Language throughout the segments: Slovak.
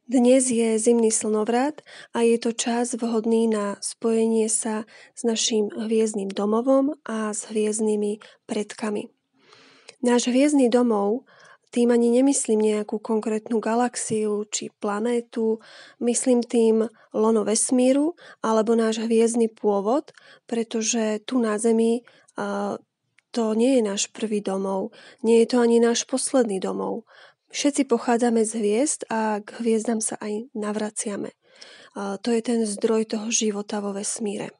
Dnes je zimný slnovrat a je to čas vhodný na spojenie sa s naším hviezdnym domovom a s hviezdnymi predkami. Náš hviezdny domov, tým ani nemyslím nejakú konkrétnu galaxiu či planétu, myslím tým lono vesmíru alebo náš hviezdny pôvod, pretože tu na Zemi to nie je náš prvý domov, nie je to ani náš posledný domov. Všetci pochádzame z hviezd a k hviezdam sa aj navraciame. To je ten zdroj toho života vo vesmíre.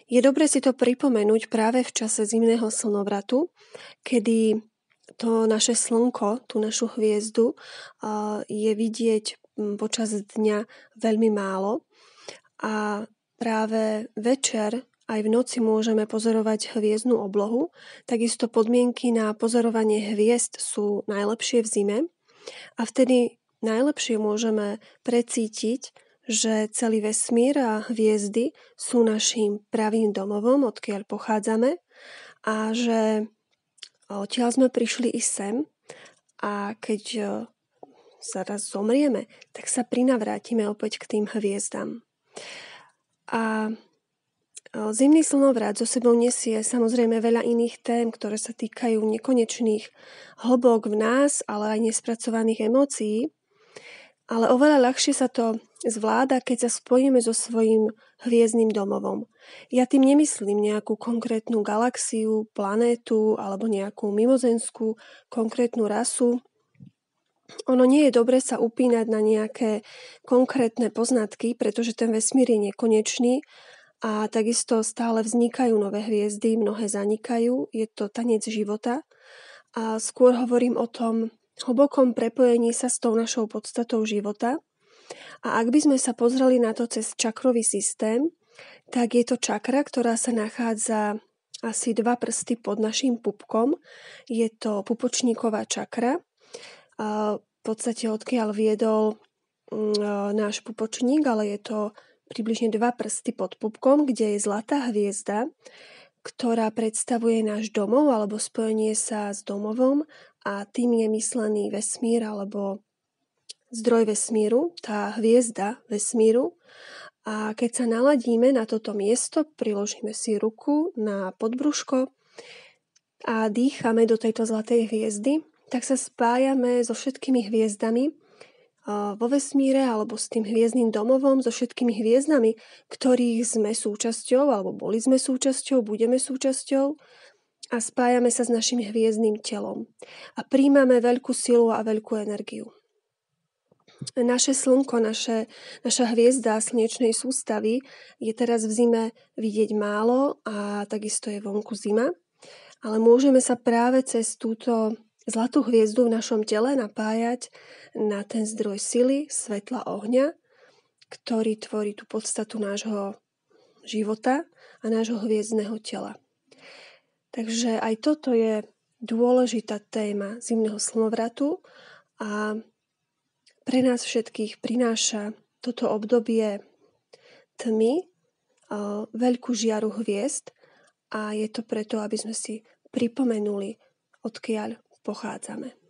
Je dobre si to pripomenúť práve v čase zimného slnovratu, kedy to naše slnko, tú našu hviezdu, je vidieť počas dňa veľmi málo a práve večer aj v noci môžeme pozorovať hviezdnu oblohu. Takisto podmienky na pozorovanie hviezd sú najlepšie v zime a vtedy najlepšie môžeme precítiť, že celý vesmír a hviezdy sú naším pravým domovom, odkiaľ pochádzame a že odtiaľ sme prišli i sem a keď sa raz zomrieme, tak sa prinavrátime opäť k tým hviezdam. A zimný slnovrat so sebou nesie samozrejme veľa iných tém, ktoré sa týkajú nekonečných hlbok v nás, ale aj nespracovaných emócií. Ale oveľa ľahšie sa to zvláda, keď sa spojíme so svojím hviezdnym domovom. Ja tým nemyslím nejakú konkrétnu galaxiu, planétu alebo nejakú mimozenskú konkrétnu rasu. Ono nie je dobre sa upínať na nejaké konkrétne poznatky, pretože ten vesmír je nekonečný a takisto stále vznikajú nové hviezdy, mnohé zanikajú, je to tanec života a skôr hovorím o tom hlbokom prepojení sa s tou našou podstatou života. A ak by sme sa pozreli na to cez čakrový systém, tak je to čakra, ktorá sa nachádza asi 2 prsty pod naším pupkom. Je to pupočníková čakra. V podstate odkiaľ viedol náš pupočník, ale je to približne 2 prsty pod pupkom, kde je zlatá hviezda, ktorá predstavuje náš domov alebo spojenie sa s domovom a tým je myslený vesmír alebo zdroj vesmíru, tá hviezda vesmíru. A keď sa naladíme na toto miesto, priložíme si ruku na podbrúško a dýchame do tejto zlatej hviezdy, tak sa spájame so všetkými hviezdami vo vesmíre alebo s tým hviezdnym domovom, so všetkými hviezdami, ktorých sme súčasťou alebo boli sme súčasťou, budeme súčasťou a spájame sa s našim hviezdnym telom a príjmame veľkú silu a veľkú energiu. Naše slnko, naša hviezda slnečnej sústavy je teraz v zime vidieť málo a takisto je vonku zima, ale môžeme sa práve cez túto zlatú hviezdu v našom tele napájať na ten zdroj sily, svetla, ohňa, ktorý tvorí tú podstatu nášho života a nášho hviezdneho tela. Takže aj toto je dôležitá téma zimného slnovratu a pre nás všetkých prináša toto obdobie tmy veľkú žiaru hviezd a je to preto, aby sme si pripomenuli, odkiaľ pochádzame.